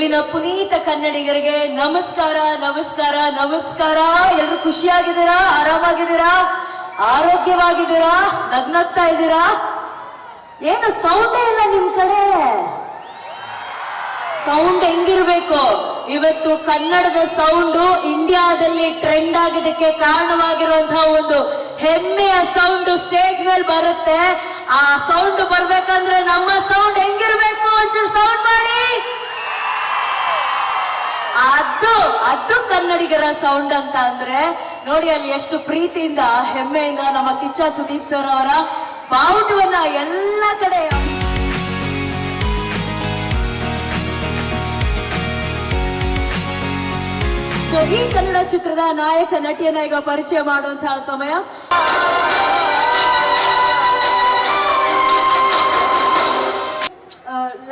ಎಲ್ಲಿನ ಪುನೀತ ಕನ್ನಡಿಗರಿಗೆ ನಮಸ್ಕಾರ ನಮಸ್ಕಾರ ನಮಸ್ಕಾರ. ಎಲ್ಲರೂ ಖುಷಿಯಾಗಿದ್ದೀರಾ, ಆರಾಮಾಗಿದ್ದೀರಾ, ಆರೋಗ್ಯವಾಗಿದ್ದೀರಾ, ನಗ್ನಗ್ತಾ ಇದ್ದೀರಾ? ಏನು ಸೌಂಡೇ ಇಲ್ಲ ನಿಮ್ ಕಡೆ? ಸೌಂಡ್ ಹೆಂಗಿರ್ಬೇಕು? ಇವತ್ತು ಕನ್ನಡದ ಸೌಂಡು ಇಂಡಿಯಾದಲ್ಲಿ ಟ್ರೆಂಡ್ ಆಗಿದ್ದಕ್ಕೆ ಕಾರಣವಾಗಿರುವಂತಹ ಒಂದು ಹೆಮ್ಮೆಯ ಸೌಂಡ್ ಸ್ಟೇಜ್ ಮೇಲೆ ಬರುತ್ತೆ. ಆ ಸೌಂಡ್ ಬರ್ಬೇಕಂದ್ರೆ ನಮ್ಮ ಸೌಂಡ್ ಹೆಂಗಿರ್ಬೇಕು? ಒಂಚೂರು ಸೌಂಡ್ ಮಾಡಿ. ಅದು ಕನ್ನಡಿಗರ ಸೌಂಡ್ ಅಂತ ಅಂದ್ರೆ ನೋಡಿ, ಅಲ್ಲಿ ಎಷ್ಟು ಪ್ರೀತಿಯಿಂದ ಹೆಮ್ಮೆಯಿಂದ ನಮ್ಮ ಕಿಚ್ಚ ಸುದೀಪ್ ಸರ್ ಅವರ ಬಾವುಟವನ್ನ ಎಲ್ಲ ಕಡೆ ಈ ಕನ್ನಡ ಚಿತ್ರದ ನಾಯಕ ನಟಿಯನ್ನ ಈಗ ಪರಿಚಯ ಮಾಡುವಂತಹ ಸಮಯ.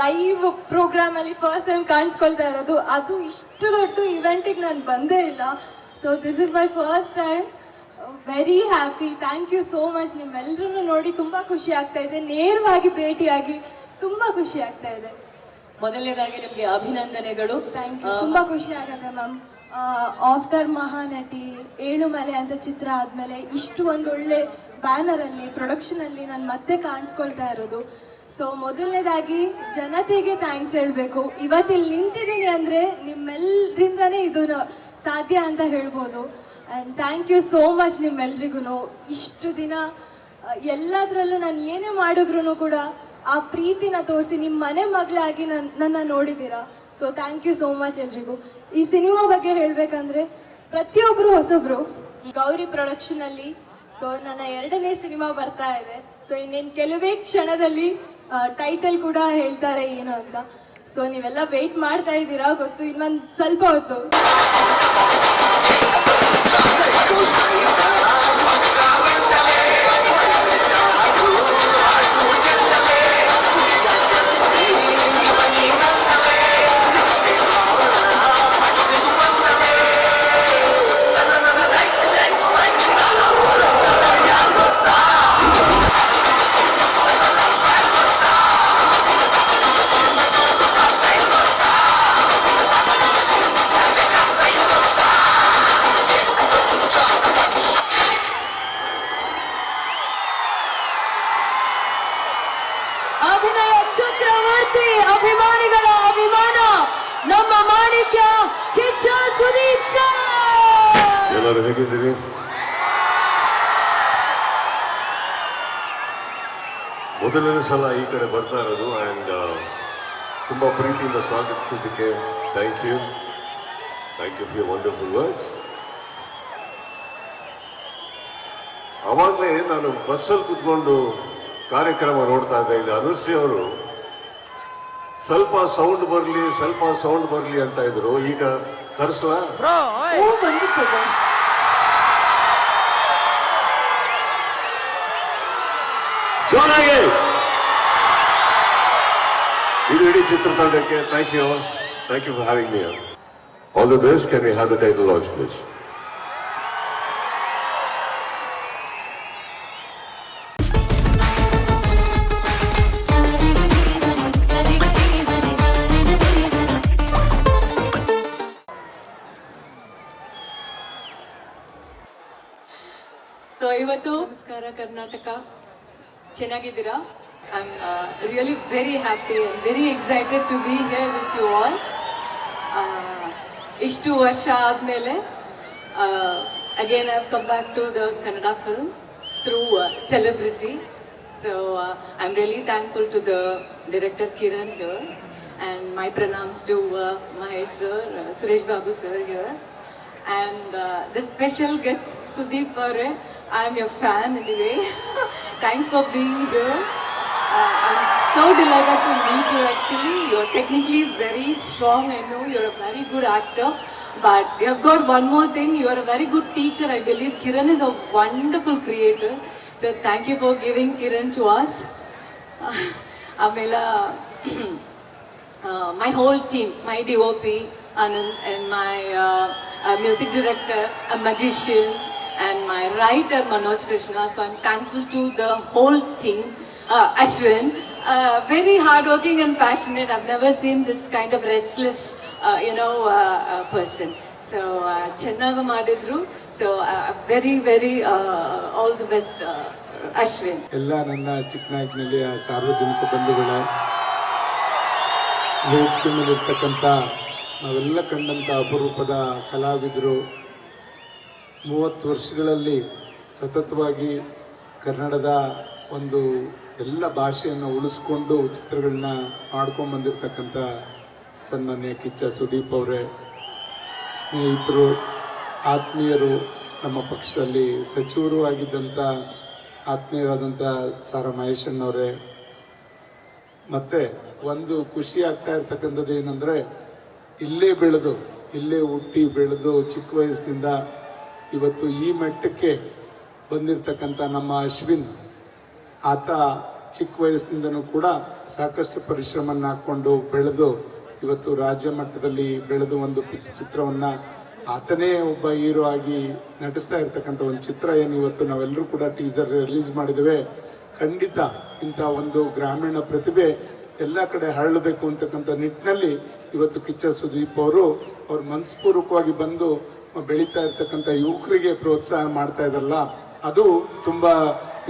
ಲೈವ್ ಪ್ರೋಗ್ರಾಮ್ ಅಲ್ಲಿ ಫಸ್ಟ್ ಟೈಮ್ ಕಾಣಿಸ್ಕೊಳ್ತಾ ಇರೋದು, ಅದು ಇಷ್ಟು ದೊಡ್ಡ ಇವೆಂಟಿಗೆ ನಾನು ಬಂದೇ ಇಲ್ಲ. So this is my first time. Very happy. Thank you so much. ನಿಮ್ಮೆಲ್ಲರೂ ನೋಡಿ ತುಂಬಾ ಖುಷಿ ಆಗ್ತಾ ಇದೆ. ನೇರವಾಗಿ ಭೇಟಿಯಾಗಿ ತುಂಬಾ ಖುಷಿ ಆಗ್ತಾ ಇದೆ. ಮೊದಲನೇದಾಗಿ ನಿಮ್ಗೆ ಅಭಿನಂದನೆಗಳು. Thank you. ತುಂಬಾ ಖುಷಿ ಆಗುತ್ತೆ ಮ್ಯಾಮ್. ಆಫ್ಟರ್ ಮಹಾನಟಿ, ಏಳುಮಲೆ ಅಂತ ಚಿತ್ರ ಆದ್ಮೇಲೆ ಇಷ್ಟು ಒಂದೊಳ್ಳೆ ಬ್ಯಾನರ್ ಅಲ್ಲಿ ಪ್ರೊಡಕ್ಷನ್ ಅಲ್ಲಿ ನಾನು ಮತ್ತೆ ಕಾಣಿಸ್ಕೊಳ್ತಾ ಇರೋದು. ಸೊ ಮೊದಲನೇದಾಗಿ ಜನತೆಗೆ ಥ್ಯಾಂಕ್ಸ್ ಹೇಳ್ಬೇಕು. ಇವತ್ತಿಲ್ಲಿ ನಿಂತಿದ್ದೀನಿ ಅಂದ್ರೆ ನಿಮ್ಮೆಲ್ಲರಿಂದನೇ ಇದು ಸಾಧ್ಯ ಅಂತ ಹೇಳ್ಬೋದು. And thank you so much ನಿಮ್ಮೆಲ್ರಿಗೂ. ಇಷ್ಟು ದಿನ ಎಲ್ಲದರಲ್ಲೂ ನಾನು ಏನೇ ಮಾಡಿದ್ರು ಕೂಡ ಆ ಪ್ರೀತಿನ ತೋರಿಸಿ ನಿಮ್ಮ ಮನೆ ಮಗಳಾಗಿ ನನ್ನ ನೋಡಿದ್ದೀರಾ. So thank you so much ಎಲ್ರಿಗೂ. ಈ ಸಿನಿಮಾ ಬಗ್ಗೆ ಹೇಳ್ಬೇಕಂದ್ರೆ ಪ್ರತಿಯೊಬ್ರು ಹೊಸಬ್ರು. ಗೌರಿ ಪ್ರೊಡಕ್ಷನ್ ಅಲ್ಲಿ ಸೊ ನನ್ನ 2ನೇ ಸಿನಿಮಾ ಬರ್ತಾ ಇದೆ. ಸೊ ಇನ್ನೇನು ಕೆಲವೇ ಕ್ಷಣದಲ್ಲಿ ಟೈಟಲ್ ಕೂಡ ಹೇಳ್ತಾರೆ ಏನು ಅಂತ. ಸೊ ನೀವೆಲ್ಲ ವೇಟ್ ಮಾಡ್ತಾ ಇದ್ದೀರಾ ಗೊತ್ತು, ಇನ್ನೊಂದು ಸ್ವಲ್ಪ ಹೊತ್ತು. ಅಭಿನಯ ಚಕ್ರವರ್ತಿ, ಅಭಿಮಾನಿಗಳ ಅಭಿಮಾನ, ನಮ್ಮ ಮಾಣಿಕ್ಯ ಕಿಚ್ಚ ಸುದೀಪ್ ಸರ್. ಎಲ್ಲರೂ ಹೇಗಿದ್ದೀರಿ? ಮೊದಲನೇ ಸಲ ಈ ಕಡೆ ಬರ್ತಾ ಇರೋದು ಅಂಡ್ ತುಂಬಾ ಪ್ರೀತಿಯಿಂದ ಸ್ವಾಗತಿಸಿದ್ದಕ್ಕೆ thank you for your wonderful words. ಅವಾಗಲೇ ನಾನು ಬಸ್ಸಲ್ಲಿ ಕೂತ್ಕೊಂಡು ಕಾರ್ಯಕ್ರಮ ನೋಡ್ತಾ ಇದ್ದೆ. ಇಲ್ಲಿ ಅನುಶ್ರೀ ಅವರು ಸ್ವಲ್ಪ ಸೌಂಡ್ ಬರಲಿ ಅಂತ ಇದ್ರು. ಈಗ ತರಿಸ್ಲಾ? ಜೋರಾಗಿ ಇದು ಇಡೀ ಚಿತ್ರತಂಡಕ್ಕೆ thank you for having me. All the best. Can you have the title launch please? So ಇವತ್ತು ನಮಸ್ಕಾರ ಕರ್ನಾಟಕ, ಚೆನ್ನಾಗಿದ್ದೀರಾ? I am really very happy and very excited to be here with you all. ಇಷ್ಟು ವರ್ಷ ಆದಮೇಲೆ again I have come back to the Kannada film through celebrity. So I am really thankful to the director Kiran here and my pranams to Mahesh sir, Suresh Babu sir here. And the special guest Sudeep Aure, I am your fan anyway. Thanks for being here. I'm so delighted to meet you actually. You're technically very strong. I know you're a very good actor. But you have got one more thing. You are a very good teacher, I believe. Kiran is a wonderful creator. So thank you for giving Kiran to us. Amela, my whole team, my DOP, Anand, and my music director, a magician, and my writer Manoj Krishna. So I'm thankful to the whole team. Ashwin, very hardworking and passionate. I've never seen this kind of restless person. So ಚೆನ್ನಾಗಿ ಮಾಡಿದ್ರು. So very all the best Ashwin. ಎಲ್ಲ ನನ್ನ ಚಿಕ್ಕನಾಯಕನಹಳ್ಳಿಯ ಸಾರ್ವಜನಿಕ ಬಂಧುಗಳ ವೇದಿಕೆ ಮೇಲಿರ್ತಕ್ಕಂಥ ನಾವೆಲ್ಲ ಕಂಡಂಥ ಅಪರೂಪದ ಕಲಾವಿದರು 30 ವರ್ಷಗಳಲ್ಲಿ ಸತತವಾಗಿ ಕನ್ನಡದ ಒಂದು ಎಲ್ಲ ಭಾಷೆಯನ್ನು ಉಳಿಸ್ಕೊಂಡು ಚಿತ್ರಗಳನ್ನ ಮಾಡ್ಕೊಂಡು ಬಂದಿರತಕ್ಕಂಥ ಸನ್ಮಾನ್ಯ ಕಿಚ್ಚ ಸುದೀಪ್ ಅವರೇ, ಸ್ನೇಹಿತರು, ಆತ್ಮೀಯರು, ನಮ್ಮ ಪಕ್ಷದಲ್ಲಿ ಸಚಿವರು ಆಗಿದ್ದಂಥ ಆತ್ಮೀಯರಾದಂಥ ಸಾರಾ ಮಹೇಶಣ್ಣವರೇ, ಮತ್ತು ಒಂದು ಖುಷಿ ಆಗ್ತಾ ಇರ್ತಕ್ಕಂಥದ್ದು ಏನಂದರೆ ಇಲ್ಲೇ ಬೆಳೆದು ಇಲ್ಲೇ ಹುಟ್ಟಿ ಬೆಳೆದು ಚಿಕ್ಕ ವಯಸ್ಸಿನಿಂದ ಇವತ್ತು ಈ ಮಟ್ಟಕ್ಕೆ ಬಂದಿರತಕ್ಕಂಥ ನಮ್ಮ ಅಶ್ವಿನ್, ಆತ ಚಿಕ್ಕ ವಯಸ್ಸಿನಿಂದನೂ ಕೂಡ ಸಾಕಷ್ಟು ಪರಿಶ್ರಮನ ಹಾಕ್ಕೊಂಡು ಬೆಳೆದು ಇವತ್ತು ರಾಜ್ಯ ಮಟ್ಟದಲ್ಲಿ ಬೆಳೆದು ಒಂದು ಚಿತ್ರವನ್ನು ಆತನೇ ಒಬ್ಬ ಹೀರೋ ಆಗಿ ನಟಿಸ್ತಾ ಇರ್ತಕ್ಕಂಥ ಒಂದು ಚಿತ್ರ ಏನು ಇವತ್ತು ನಾವೆಲ್ಲರೂ ಕೂಡ ಟೀಸರ್ ರಿಲೀಸ್ ಮಾಡಿದ್ದೇವೆ. ಖಂಡಿತ ಇಂಥ ಒಂದು ಗ್ರಾಮೀಣ ಪ್ರತಿಭೆ ಎಲ್ಲ ಕಡೆ ಹರಳಬೇಕು ಅಂತಕ್ಕಂಥ ನಿಟ್ಟಿನಲ್ಲಿ ಇವತ್ತು ಕಿಚ್ಚ ಸುದೀಪ್ ಅವರು ಅವ್ರ ಮನಸ್ಪೂರ್ವಕವಾಗಿ ಬಂದು ಬೆಳೀತಾ ಇರ್ತಕ್ಕಂಥ ಯುವಕರಿಗೆ ಪ್ರೋತ್ಸಾಹ ಮಾಡ್ತಾ ಇದ್ದಾರಲ್ಲ, ಅದು ತುಂಬ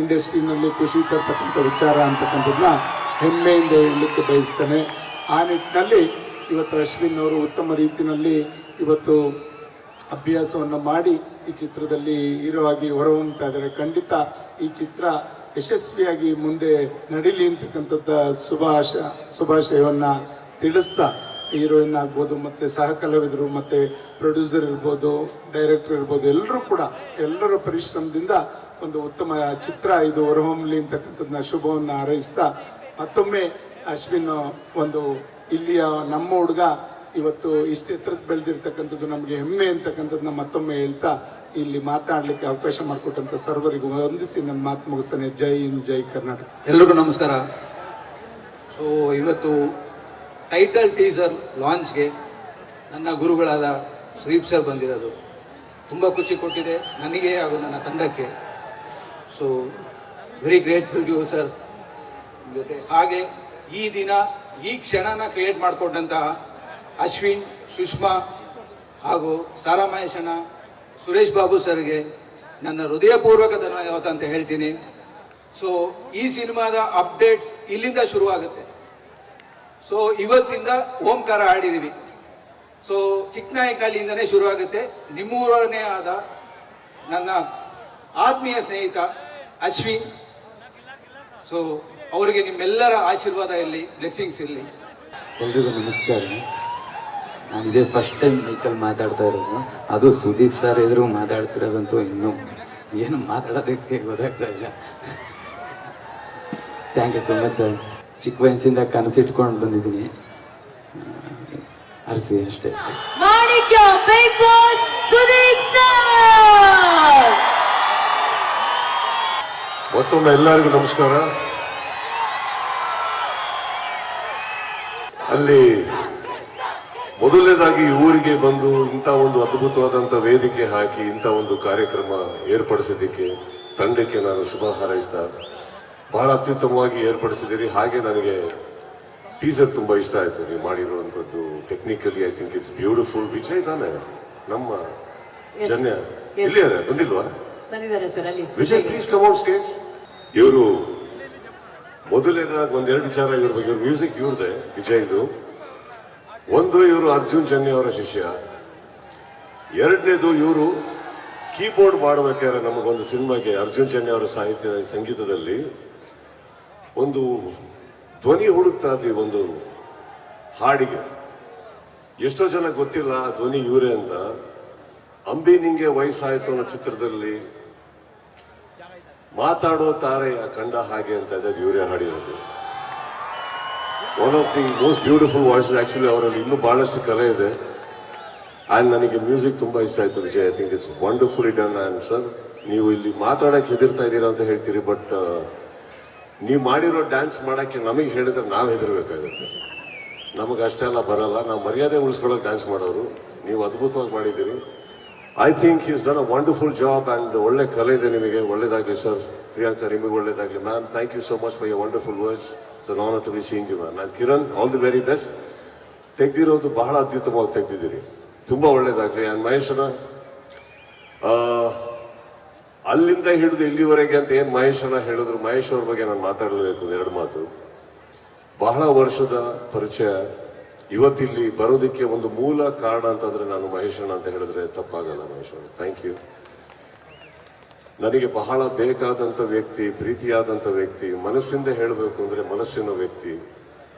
ಇಂಡಸ್ಟ್ರಿನಲ್ಲಿ ಖುಷಿ ತರ್ತಕ್ಕಂಥ ವಿಚಾರ ಅಂತಕ್ಕಂಥದ್ದನ್ನ ಹೆಮ್ಮೆಯಿಂದ ಹೇಳಲಿಕ್ಕೆ ಬಯಸ್ತೇನೆ. ಆ ನಿಟ್ಟಿನಲ್ಲಿ ಇವತ್ತು ಅಶ್ವಿನ್ ಅವರು ಉತ್ತಮ ರೀತಿಯಲ್ಲಿ ಇವತ್ತು ಅಭ್ಯಾಸವನ್ನು ಮಾಡಿ ಈ ಚಿತ್ರದಲ್ಲಿ ಹೀರೋ ಆಗಿ ಹೊರಹೊಮ್ಮತಾ ಇದ್ದಾರೆ. ಖಂಡಿತ ಈ ಚಿತ್ರ ಯಶಸ್ವಿಯಾಗಿ ಮುಂದೆ ನಡೀಲಿ ಅಂತಕ್ಕಂಥದ್ದ ಶುಭಾಶಯವನ್ನು ತಿಳಿಸ್ತಾ ಹೀರೋಯಿನ್ ಆಗ್ಬೋದು, ಮತ್ತು ಸಹ ಕಲಾವಿದರು, ಮತ್ತು ಪ್ರೊಡ್ಯೂಸರ್ ಇರ್ಬೋದು, ಡೈರೆಕ್ಟರ್ ಇರ್ಬೋದು, ಎಲ್ಲರೂ ಕೂಡ ಎಲ್ಲರ ಪರಿಶ್ರಮದಿಂದ ಒಂದು ಉತ್ತಮ ಚಿತ್ರ ಇದು ಹೊರಹೊಮ್ಮಲಿ ಅಂತಕ್ಕಂಥದ್ದನ್ನ ಶುಭವನ್ನು ಹಾರೈಸ್ತಾ ಮತ್ತೊಮ್ಮೆ ಅಶ್ವಿನ್ ಒಂದು ಇಲ್ಲಿಯ ನಮ್ಮ ಹುಡುಗ ಇವತ್ತು ಇಷ್ಟು ಎತ್ತರಕ್ಕೆ ಬೆಳೆದಿರ್ತಕ್ಕಂಥದ್ದು ನಮಗೆ ಹೆಮ್ಮೆ ಅಂತಕ್ಕಂಥದ್ದನ್ನ ಮತ್ತೊಮ್ಮೆ ಹೇಳ್ತಾ ಇಲ್ಲಿ ಮಾತಾಡಲಿಕ್ಕೆ ಅವಕಾಶ ಮಾಡಿಕೊಟ್ಟಂಥ ಸರ್ವರಿಗೂ ವಂದಿಸಿ ನನ್ನ ಮಾತು ಮುಗಿಸ್ತೇನೆ. ಜೈ ಹಿಂದ್, ಜೈ ಕರ್ನಾಟಕ. ಎಲ್ರಿಗೂ ನಮಸ್ಕಾರ. ಸೊ ಇವತ್ತು ಟೈಟಲ್ ಟೀಸರ್ ಲಾಂಚ್ಗೆ ನನ್ನ ಗುರುಗಳಾದ ಸುದೀಪ್ ಸರ್ ಬಂದಿರೋದು ತುಂಬ ಖುಷಿ ಕೊಟ್ಟಿದೆ ನನಗೆ ಹಾಗೂ ನನ್ನ ತಂಡಕ್ಕೆ. So very grateful you sir ಜೊತೆ. ಹಾಗೆ ಈ ದಿನ ಈ ಕ್ಷಣನ ಕ್ರಿಯೇಟ್ ಮಾಡಿಕೊಂಡಂತಹ ಅಶ್ವಿನ್, ಸುಷ್ಮಾ ಹಾಗೂ ಸಾರಾ ಮಹೇಶಣ್ಣ, ಸುರೇಶ್ ಬಾಬು ಸರ್ಗೆ ನನ್ನ ಹೃದಯಪೂರ್ವಕ ಧನ್ಯವಾದ ಅಂತ ಹೇಳ್ತೀನಿ. ಸೊ ಈ ಸಿನಿಮಾದ ಅಪ್ಡೇಟ್ಸ್ ಇಲ್ಲಿಂದ ಶುರುವಾಗುತ್ತೆ. ಸೊ ಇವತ್ತಿಂದ ಓಂಕಾರ ಆಡಿದ್ದೀವಿ. ಸೊ ಚಿಕ್ಕನಾಯಕನಹಳ್ಳಿಯಿಂದನೇ ಶುರುವಾಗುತ್ತೆ. ನಿಮ್ಮೂರನೇ ಆದ ನನ್ನ ಆತ್ಮೀಯ ಸ್ನೇಹಿತ ಅಶ್ವಿನ್, ಸೊ ಅವರಿಗೆ ನಿಮ್ಮೆಲ್ಲರ ಆಶೀರ್ವಾದ ಇರಲಿ, ಬ್ಲೆಸ್ಸಿಂಗ್ಸ್ ಇರಲಿ. ಎಲ್ರಿಗೂ ನಮಸ್ಕಾರ. ನಾನು ಇದೇ ಫಸ್ಟ್ ಟೈಮ್ ಮೈಕಲ್ಲಿ ಮಾತಾಡ್ತಾ ಇರೋದು, ಅದು ಸುದೀಪ್ ಸರ್ ಎದುರು ಮಾತಾಡ್ತಿರೋದಂತೂ ಇನ್ನೂ ಏನು ಮಾತಾಡೋದಕ್ಕೆ ಗೊತ್ತಾಗ್ತಾ ಇಲ್ಲ. Thank you so much sir. ಚಿಕ್ಕ ವಯಸ್ಸಿಂದ ಕನಸಿಟ್ಕೊಂಡು ಬಂದಿದ್ದೀನಿ, ಅರ್ಸಿ ಅಷ್ಟೇ. ಮಾಣಿಕ್ಯ ಬಿಗ್ ಬಾಸ್ ಸುದೀಪ್ ಸರ್. ಮತ್ತೊಮ್ಮೆ ಎಲ್ಲರಿಗೂ ನಮಸ್ಕಾರ. ಅಲ್ಲಿ ಮೊದಲನೇದಾಗಿ ಊರಿಗೆ ಬಂದು ಇಂಥ ಒಂದು ಅದ್ಭುತವಾದಂಥ ವೇದಿಕೆ ಹಾಕಿ ಇಂಥ ಒಂದು ಕಾರ್ಯಕ್ರಮ ಏರ್ಪಡಿಸಿದ್ದಕ್ಕೆ ತಂಡಕ್ಕೆ ನಾನು ಶುಭ ಹಾರೈಸ್ತಾ, ಬಹಳ ಅತ್ಯುತ್ತಮವಾಗಿ ಏರ್ಪಡಿಸಿದ್ದೀರಿ. ಹಾಗೆ ನನಗೆ ಟೀಸರ್ ತುಂಬ ಇಷ್ಟ ಆಯಿತು ನೀವು ಮಾಡಿರುವಂಥದ್ದು. Technically I think it's beautiful. Vijay ತಾನೆ ನಮ್ಮ ಜನ್ಯ ಇಲ್ಲಿಯಾರೆ ಬಂದಿಲ್ವಾ? ಬಂದಿದ್ದಾರೆ ಸರ್ ಅಲ್ಲಿ. Vijay please come on stage. ಇವರು ಮೊದಲನೇದಾಗಿ ಒಂದೆರಡು ವಿಚಾರ ಇವ್ರ ಬಗ್ಗೆ. ಇವ್ರ ಮ್ಯೂಸಿಕ್ ಇವ್ರದೇ, ವಿಜಯ್ದು. ಒಂದು, ಇವರು ಅರ್ಜುನ್ ಜನ್ಯ ಅವರ ಶಿಷ್ಯ. ಎರಡನೇದು, ಇವರು ಕೀಬೋರ್ಡ್ ಮಾಡಬೇಕಾದ್ರೆ ನಮಗೊಂದು ಸಿನಿಮಾಗೆ ಅರ್ಜುನ್ ಜನ್ಯ ಅವರ ಸಂಗೀತದಲ್ಲಿ ಒಂದು ಧ್ವನಿ ಹುಡುಕ್ತಾ ಇದ್ವಿ ಒಂದು ಹಾಡಿಗೆ. ಎಷ್ಟೋ ಜನ ಗೊತ್ತಿಲ್ಲ ಆ ಧ್ವನಿ ಇವರೇ ಅಂತ. ಅಂಬಿ ನಿಂಗೆ ವಯಸ್ಸಾಯ್ತು ಅನ್ನೋ ಚಿತ್ರದಲ್ಲಿ ಮಾತಾಡೋ ತಾರೆಯ ಕಂಡ ಹಾಗೆ ಅಂತ ಇದ್ದಾಗ ಇವರೇ ಹಾಡಿರೋದು. One of the most beautiful voices. Actually ಅವರಲ್ಲಿ ಇನ್ನೂ ಬಹಳಷ್ಟು ಕಲೆ ಇದೆ. ಆ್ಯಂಡ್ ನನಗೆ ಮ್ಯೂಸಿಕ್ ತುಂಬ ಇಷ್ಟ ಆಯಿತು Vijay. I think it's wonderfully done. And sir, ನೀವು ಇಲ್ಲಿ ಮಾತಾಡೋಕ್ಕೆ ಹೆದರ್ತಾ ಇದ್ದೀರಾ ಅಂತ ಹೇಳ್ತೀರಿ, ಬಟ್ ನೀವು ಮಾಡಿರೋ ಡ್ಯಾನ್ಸ್ ಮಾಡೋಕ್ಕೆ ನಮಗೆ ಹೇಳಿದ್ರೆ ನಾವು ಹೆದರ್ಬೇಕಾಗುತ್ತೆ. ನಮಗೆ ಅಷ್ಟೆಲ್ಲ ಬರಲ್ಲ. ನಾವು ಮರ್ಯಾದೆ ಉಳಿಸ್ಕೊಳ್ಳೋಕೆ ಡ್ಯಾನ್ಸ್ ಮಾಡೋರು. ನೀವು ಅದ್ಭುತವಾಗಿ ಮಾಡಿದ್ದೀರಿ. I think is done a wonderful job. And ಒಳ್ಳೆ ಕಲೆ ಇದೆ ನಿಮಗೆ. ಒಳ್ಳೇದಾಗಲಿ ಸರ್. ಪ್ರಿಯಾಂಕಾ, ನಿಮಗೆ ಒಳ್ಳೇದಾಗಲಿ. Ma'am, thank you so much for your wonderful words. It's an honour to be seeing you ma'am. And Kiran, all the very best. ತೆಗ್ದಿರೋದು ಬಹಳ ಅತ್ಯುತ್ತಮವಾಗಿ ತೆಗ್ದಿದ್ದೀರಿ, ತುಂಬಾ ಒಳ್ಳೇದಾಗ್ಲಿ. ಮಹೇಶನ ಅಲ್ಲಿಂದ ಹಿಡಿದು ಇಲ್ಲಿವರೆಗೆ ಅಂತ ಏನ್ ಮಹೇಶನ ಹೇಳಿದ್ರು, ಮಹೇಶ್ ಅವ್ರ ಬಗ್ಗೆ ನಾನು ಮಾತಾಡಲೇಬೇಕು ಎರಡು ಮಾತು. ಬಹಳ ವರ್ಷದ ಪರಿಚಯ, ಇವತ್ತಿಲ್ಲಿ ಬರೋದಕ್ಕೆ ಒಂದು ಮೂಲ ಕಾರಣ ಅಂತಂದ್ರೆ ನಾನು ಮಹೇಶಣ್ಣ ಅಂತ ಹೇಳಿದ್ರೆ ತಪ್ಪಾಗಲ್ಲ. ಮಹೇಶಣ್ಣ, ಥ್ಯಾಂಕ್ ಯು. ನನಗೆ ಬಹಳ ಬೇಕಾದಂಥ ವ್ಯಕ್ತಿ, ಪ್ರೀತಿಯಾದಂಥ ವ್ಯಕ್ತಿ, ಮನಸ್ಸಿಂದ ಹೇಳಬೇಕು ಅಂದ್ರೆ ಮನಸ್ಸಿನ ವ್ಯಕ್ತಿ,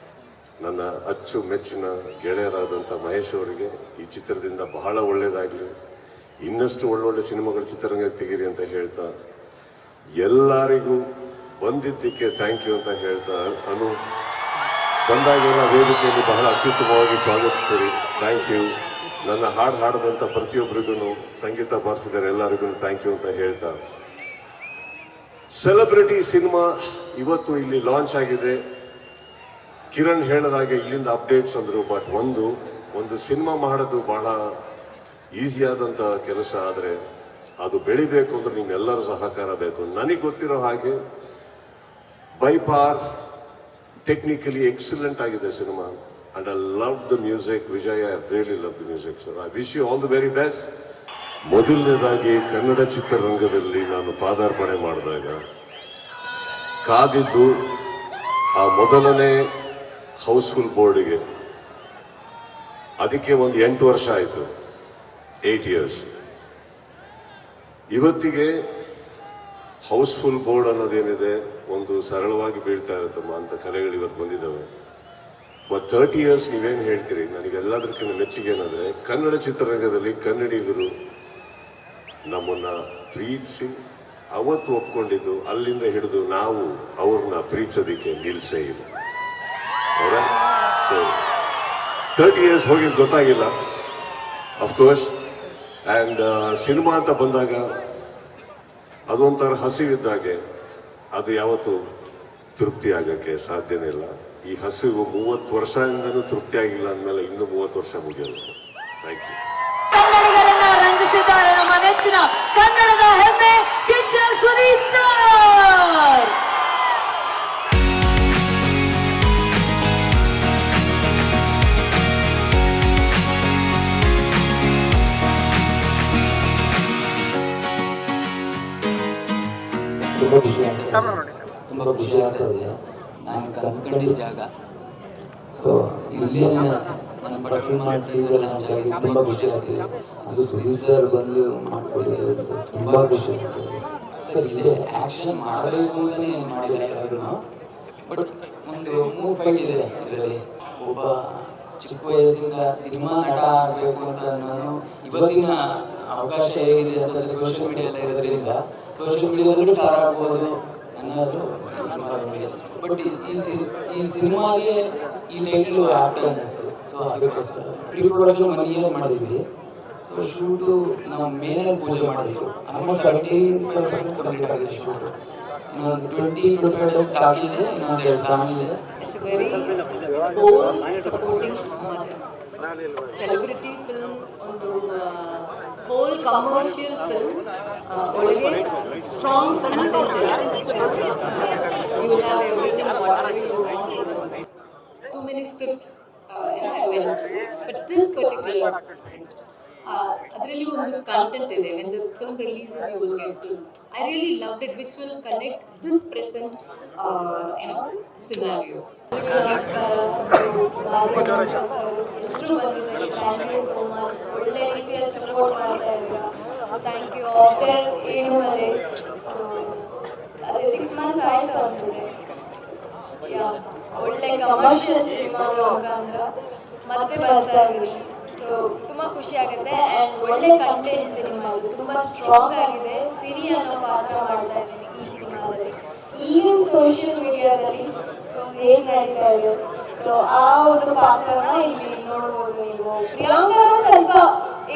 ನನ್ನ ಅಚ್ಚು ಮೆಚ್ಚಿನ ಗೆಳೆಯರಾದಂಥ ಮಹೇಶ್ ಅವರಿಗೆ ಈ ಚಿತ್ರದಿಂದ ಬಹಳ ಒಳ್ಳೇದಾಗ್ಲಿ, ಇನ್ನಷ್ಟು ಒಳ್ಳೊಳ್ಳೆ ಸಿನಿಮಾಗಳ ಚಿತ್ರರಂಗಕ್ಕೆ ತೆಗೀರಿ ಅಂತ ಹೇಳ್ತಾ, ಎಲ್ಲರಿಗೂ ಬಂದಿದ್ದಕ್ಕೆ ಥ್ಯಾಂಕ್ ಯು ಅಂತ ಹೇಳ್ತಾ, ಬಂದಾಗೆಲ್ಲ ವೇದಿಕೆಯಲ್ಲಿ ಬಹಳ ಅತ್ಯುತ್ತಮವಾಗಿ ಸ್ವಾಗತಿಸ್ತೀರಿ, ಥ್ಯಾಂಕ್ ಯು. ನನ್ನ ಹಾಡು ಹಾಡದಂಥ ಪ್ರತಿಯೊಬ್ಬರಿಗೂ, ಸಂಗೀತ ಬಾರಿಸಿದರೆ ಎಲ್ಲರಿಗೂ ಥ್ಯಾಂಕ್ ಯು ಅಂತ ಹೇಳ್ತಾ, ಸೆಲೆಬ್ರಿಟಿ ಸಿನಿಮಾ ಇವತ್ತು ಇಲ್ಲಿ ಲಾಂಚ್ ಆಗಿದೆ. ಕಿರಣ್ ಹೇಳದಾಗೆ ಇಲ್ಲಿಂದ ಅಪ್ಡೇಟ್ಸ್ ಅಂದ್ರು, ಬಟ್ ಒಂದು ಸಿನಿಮಾ ಮಾಡೋದು ಬಹಳ ಈಸಿ ಆದಂತ ಕೆಲಸ. ಆದರೆ ಅದು ಬೆಳಿಬೇಕು ಅಂದ್ರೆ ನಿಮ್ಮೆಲ್ಲರ ಸಹಕಾರ ಬೇಕು. ನನಗೆ ಗೊತ್ತಿರೋ ಹಾಗೆ ಬೈ ಪಾರ್ ಟೆಕ್ನಿಕಲಿ ಎಕ್ಸಲೆಂಟ್ ಆಗಿದೆ cinema, and I love the music. Vijay, I really love the music sir. I wish you all the very best. ಮೊದಲನೇದಾಗಿ ಕನ್ನಡ ಚಿತ್ರರಂಗದಲ್ಲಿ ನಾನು ಪಾದಾರ್ಪಣೆ ಮಾಡಿದಾಗ ಕಾದಿದ್ದು ಆ ಮೊದಲನೇ ಹೌಸ್ಫುಲ್ ಬೋರ್ಡ್ಗೆ. ಅದಕ್ಕೆ ಒಂದು 8 ವರ್ಷ ಆಯಿತು, 8 years. ಇವತ್ತಿಗೆ ಹೌಸ್ಫುಲ್ ಬೋರ್ಡ್ ಅನ್ನೋದೇನಿದೆ ಒಂದು ಸರಳವಾಗಿ ಬೀಳ್ತಾ ಇರುತ್ತಮ್ಮ ಅಂತ ಕಲೆಗಳು ಇವತ್ತು ಬಂದಿದ್ದಾವೆ. ಬಟ್ 30 years ನೀವೇನು ಹೇಳ್ತೀರಿ, ನನಗೆಲ್ಲದಕ್ಕಿಂತ ಮೆಚ್ಚುಗೆ ಏನಂದ್ರೆ ಕನ್ನಡ ಚಿತ್ರರಂಗದಲ್ಲಿ ಕನ್ನಡಿಗರು ನಮ್ಮನ್ನ ಪ್ರೀತಿಸಿ ಅವತ್ತು ಒಪ್ಕೊಂಡಿದ್ದು, ಅಲ್ಲಿಂದ ಹಿಡಿದು ನಾವು ಅವ್ರನ್ನ ಪ್ರೀತಿಸೋದಿಕ್ಕೆ ನಿಲ್ಸೇ ಇಲ್ಲ. ಸೊ 30 years ಹೋಗಿದ್ದು ಗೊತ್ತಾಗಿಲ್ಲ ಅಫ್ಕೋರ್ಸ್. ಆ್ಯಂಡ್ ಸಿನಿಮಾ ಅಂತ ಬಂದಾಗ ಅದೊಂಥರ ಹಸಿವಿದ್ದಾಗೆ, ಅದು ಯಾವತ್ತೂ ತೃಪ್ತಿ ಆಗಕ್ಕೆ ಸಾಧ್ಯನೇ ಇಲ್ಲ. ಈ ಹಸಿವು 30 ವರ್ಷದಿಂದನೂ ತೃಪ್ತಿ ಆಗಿಲ್ಲ ಅಂದಮೇಲೆ ಇನ್ನೂ 30 ವರ್ಷ ಮುಗಿಯಲ್ಲ. Thank you. ಕನ್ನಡಿಗರನ್ನ ರಂಜಿಸಿದ್ದಾರೆ ನಮ್ಮ ನೆಚ್ಚಿನ ಕನ್ನಡದ ಹೆಮ್ಮೆ ಕಿಚ್ಚ ಸುದೀಪ್ ಸರ್. ತುಂಬ ಖುಷಿ ಆಗ್ತದೆ. ನಾನು ಕನ್ಸ್ಕೊಂಡಿದ್ದ ಜಾಗ. ಸೊ ಇಲ್ಲಿ ನನ್ನ ಫಸ್ಟ್ ಮಾಡ್ತಿದ್ರಲ್ಲ ಜಾಗ ತುಂಬ ಖುಷಿ ಆಗ್ತಿದೆ. ಅದು ಸುದೀಪ್ ಸರ್ ಬಂದು ಮಾಡ್ಕೊಡಿದ್ರು, ತುಂಬ ಖುಷಿ ಆಗ್ತದೆ ಸರ್. ಇದೇ ಆ್ಯಕ್ಷನ್ ಮಾಡಬೇಕು ಅಂತಲೇ ಮಾಡಿದೆ ಎಲ್ಲರೂ. ಬಟ್ ಒಂದು 3 ಫೈಟ್ ಇದೆ ಇದರಲ್ಲಿ. ಒಬ್ಬ ಚಿಕ್ಕ ವಯಸ್ಸಿಂದ ಸಿನಿಮಾ ನಟ ಆಗಬೇಕು ಅಂತ ನಾನು ಇವತ್ತಿನ ಅವಕಾಶ ಹೇಗಿದೆ ಅಂತಂದರೆ ಸೋಷಿಯಲ್ ಮೀಡಿಯಾ ಎಲ್ಲ ಇರೋದ್ರಿಂದ ಸೋಷಿಯಲ್ ಮೀಡಿಯಾದಲ್ಲೂ ಸ್ಟಾರ್ ಆಗ್ಬೋದು ಅನ್ನೋದು ಬಟ್ ಈ ಸಿನಿಮಾಗೆ ಈ ಟೈಟ್ಲು ಆ್ಯಕ್ಟ್ ಅನ್ನಿಸ್ತು. ಸೊ ಅದಕ್ಕೋಸ್ಕರ ಪ್ರೀ ಪ್ರೊಡಕ್ಷನ್ 1 year ಮಾಡಿದ್ವಿ. ಸೊ ಶೂಟು ನಾವು ಮೇನಲ್ಲಿ ಪೂಜೆ ಮಾಡಿದ್ವಿ. ಆಲ್ಮೋಸ್ಟ್ 75% ಕಂಪ್ಲೀಟ್ ಆಗಿದೆ ಶೂಟು. ಇನ್ನೊಂದು 20-25 ಆಗಿದೆ, ಇನ್ನೊಂದು 2 ಸಾಂಗ್ ಇದೆ. It's a very bold, supporting celebrity film, ಒಂದು whole commercial film. ಒಳಗೆ strong content ಇದೆ. You will have everything whatever you want. Too many scripts I went through, but this particular script, ಅದರಲ್ಲಿ ಒಂದು content ಇದೆ. when the film releases you will get to. I really loved it, which will connect this present scenario. ಎಲ್ಲರೂ ಬಂದಿದ್ದಾರೆ. Thank you so much. ಒಳ್ಳೆ ರೀತಿಯಲ್ಲಿ support ಮಾಡ್ತಾ ಇದ್ದೀರಾ. Thank you. After Yelumale ಅದೇ 6 months ಆಯಿತು ಅನ್ಸುತ್ತೆ. ಒಳ್ಳೆ ಕಮರ್ಷಿಯಲ್ ಸಿನಿಮಾ ಮುಖಾಂತರ ಮತ್ತೆ ಬರ್ತಾ ಇದ್ದೀವಿ. ಸೊ ತುಂಬ ಖುಷಿ ಆಗುತ್ತೆ. ಆ್ಯಂಡ್ ಒಳ್ಳೆ ಕಂಟೆಂಟ್ ಸಿನಿಮಾ ಇದು, ತುಂಬ ಸ್ಟ್ರಾಂಗ್ ಆಗಿದೆ. ಸಿರಿ ಅನ್ನೋ ಪಾತ್ರ ಮಾಡ್ತಾ ಇದ್ದೀನಿ ಈ ಸಿನಿಮಾದಲ್ಲಿ. ಈಗಿನ ಸೋಷಿಯಲ್ ಮೀಡಿಯಾದಲ್ಲಿ ಸೊ ಹೇಗೆ ನಡೀತಾ ಇದೆ, ಸೊ ಆ ಒಂದು ಪಾತ್ರನ ಇಲ್ಲಿ ನೋಡ್ಬೋದು ನೀವು. ಪ್ರಿಯಾಂಕಾ ಸ್ವಲ್ಪ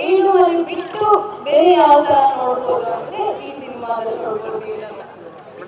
ಏಳುವರೆ ಬಿಟ್ಟು ಬೇರೆ ಯಾವ ಥರ ನೋಡ್ಬೋದು ಅಂದರೆ ಈ ಸಿನಿಮಾದಲ್ಲಿ ನೋಡ್ಬೋದು.